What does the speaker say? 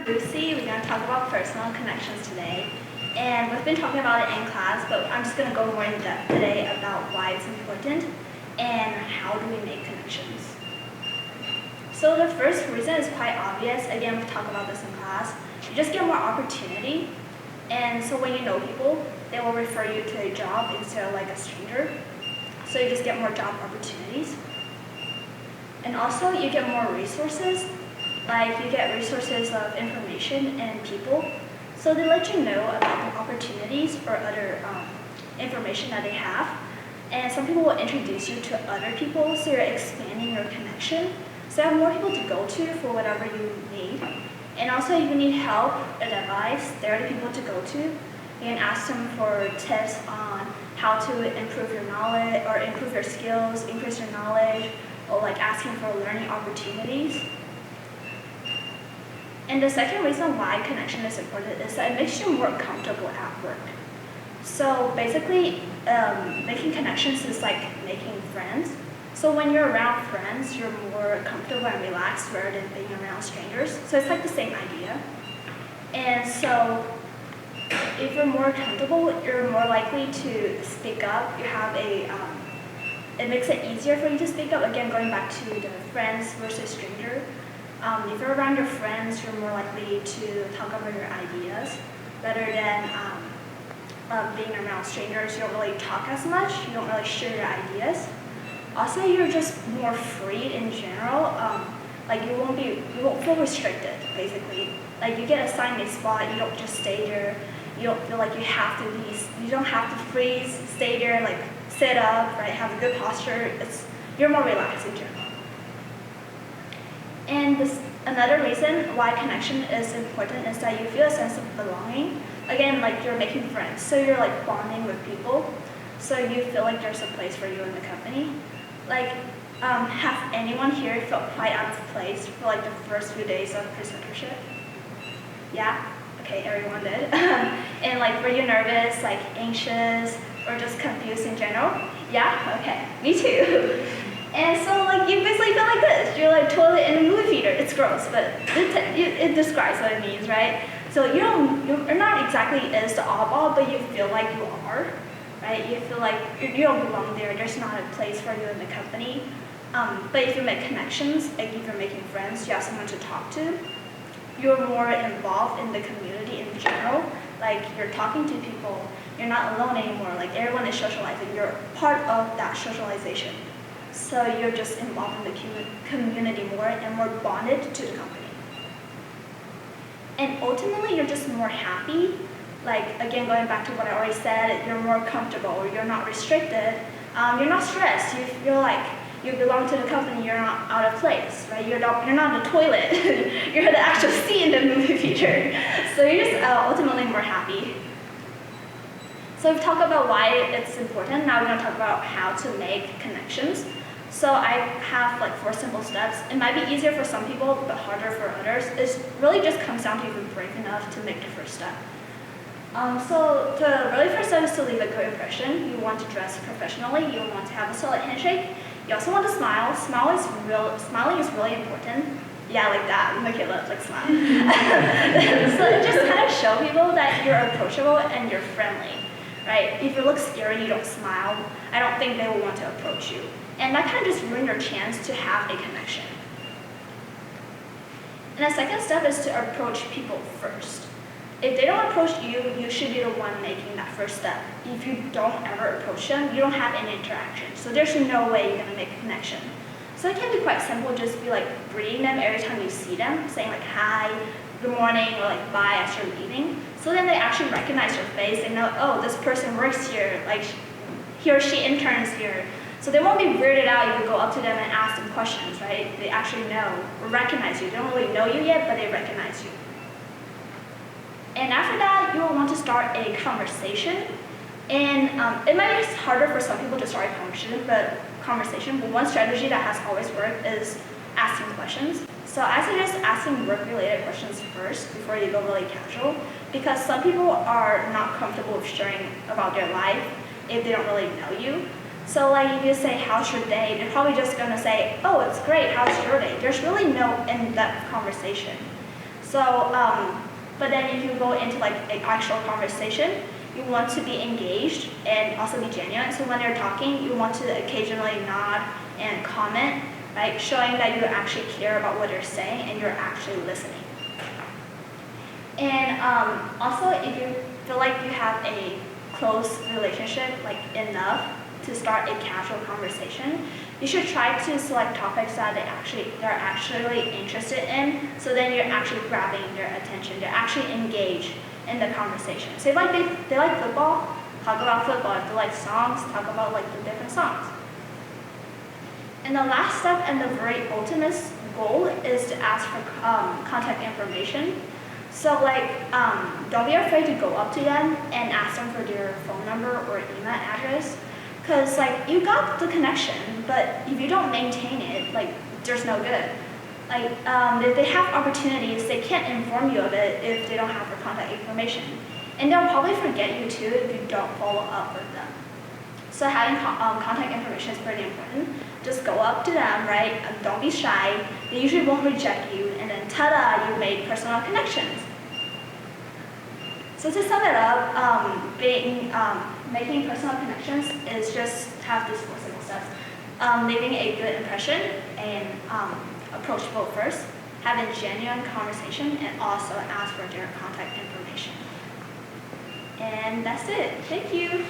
Lucy. We're going to talk about personal connections today. And we've been talking about it in class, but I'm just going to go more in depth today about why it's important and how do we make connections. So the first reason is quite obvious. Again, we've talked about this in class. You just get more opportunity. And so when you know people, they will refer you to a job instead of like a stranger. So you just get more job opportunities. And also you get more resources. Like you get resources of information and people. So they let you know about the opportunities or other information that they have. And some people will introduce you to other people, so you're expanding your connection. So you have more people to go to for whatever you need. And also if you need help and advice, there are the people to go to. You can ask them for tips on how to improve your knowledge or improve your skills, increase your knowledge, or like asking for learning opportunities. And the second reason why connection is important is that it makes you more comfortable at work. So basically, making connections is like making friends. So when you're around friends, you're more comfortable and relaxed rather than being around strangers. So it's like the same idea. And so if you're more comfortable, you're more likely to speak up. You have it makes it easier for you to speak up. Again, going back to the friends versus stranger. If you're around your friends, you're more likely to talk about your ideas rather than being around strangers. You don't really talk as much. You don't really share your ideas. Also, you're just more free in general. Like you won't feel restricted, basically. Like you get assigned a spot, you don't just stay there. You don't feel like you don't have to freeze, stay there, like sit up, right? Have a good posture. You're more relaxed in general. And another reason why connection is important is that you feel a sense of belonging. Again, like you're making friends, so you're like bonding with people. So you feel like there's a place for you in the company. Like, have anyone here felt quite out of place for like the first few days of preceptorship? Yeah? Okay, everyone did. And like, were you nervous, like anxious, or just confused in general? Yeah? Okay, me too. And so like, you basically feel like this. You're like toilet in a movie theater. It's gross, but it describes what it means, right? So you're not exactly is the oddball, but you feel like you are. Right? You feel like you don't belong there. There's not a place for you in the company. But if you make connections, like if you're making friends, you have someone to talk to. You're more involved in the community in general. Like you're talking to people. You're not alone anymore. Like everyone is socializing. You're part of that socialization. So you're just involved in the community more and more bonded to the company. And ultimately, you're just more happy. Like, again, going back to what I already said, you're more comfortable, you're not restricted, you're not stressed, you feel like you belong to the company, you're not out of place, right? You're not the toilet, you're the actual seat in the movie theater. So you're just ultimately more happy. So we've talked about why it's important, now we're going to talk about how to make connections. So I have like 4 simple steps. It might be easier for some people, but harder for others. It really just comes down to if you're brave enough to make the first step. So the really first step is to leave a good impression. You want to dress professionally. You want to have a solid handshake. You also want to smile. Smiling is really important. Yeah, like that. Michaela, like smile. So just kind of show people that you're approachable and you're friendly, right? If you look scary, you don't smile, I don't think they will want to approach you. And that kind of just ruins your chance to have a connection. And the second step is to approach people first. If they don't approach you, you should be the one making that first step. If you don't ever approach them, you don't have any interaction. So there's no way you're going to make a connection. So it can be quite simple, just be like greeting them every time you see them, saying like hi, good morning, or like bye as you're leaving. So then they actually recognize your face and know, oh, this person works here, like he or she interns here. So they won't be weirded out if you go up to them and ask them questions, right? They actually know or recognize you. They don't really know you yet, but they recognize you. And after that, you will want to start a conversation. And it might be harder for some people to start a conversation, but one strategy that has always worked is asking questions. So I suggest asking work-related questions first before you go really casual, because some people are not comfortable with sharing about their life if they don't really know you. So like if you say, how's your day? They're probably just gonna say, oh, it's great, how's your day? There's really no in-depth conversation. So, but then if you go into like an actual conversation, you want to be engaged and also be genuine. So when you're talking, you want to occasionally nod and comment, right? Showing that you actually care about what you're saying and you're actually listening. And also, if you feel like you have a close relationship, like enough to start a casual conversation, you should try to select topics that they're actually interested in, so then you're actually grabbing their attention. They're actually engaged in the conversation. So if like they like football, talk about football. If they like songs, talk about like the different songs. And the last step and the very ultimate goal is to ask for contact information. So like, don't be afraid to go up to them and ask them for their phone number or email address. Because like, you got the connection, but if you don't maintain it, like, there's no good. Like, if they have opportunities, they can't inform you of it if they don't have the contact information. And they'll probably forget you too if you don't follow up with them. So having contact information is pretty important. Just go up to them, right? Don't be shy. They usually won't reject you, and then ta-da, you made personal connections. So to sum it up, making personal connections is just have these 4 simple steps. Leaving a good impression and approachable first, have a genuine conversation, and also ask for their contact information. And that's it. Thank you.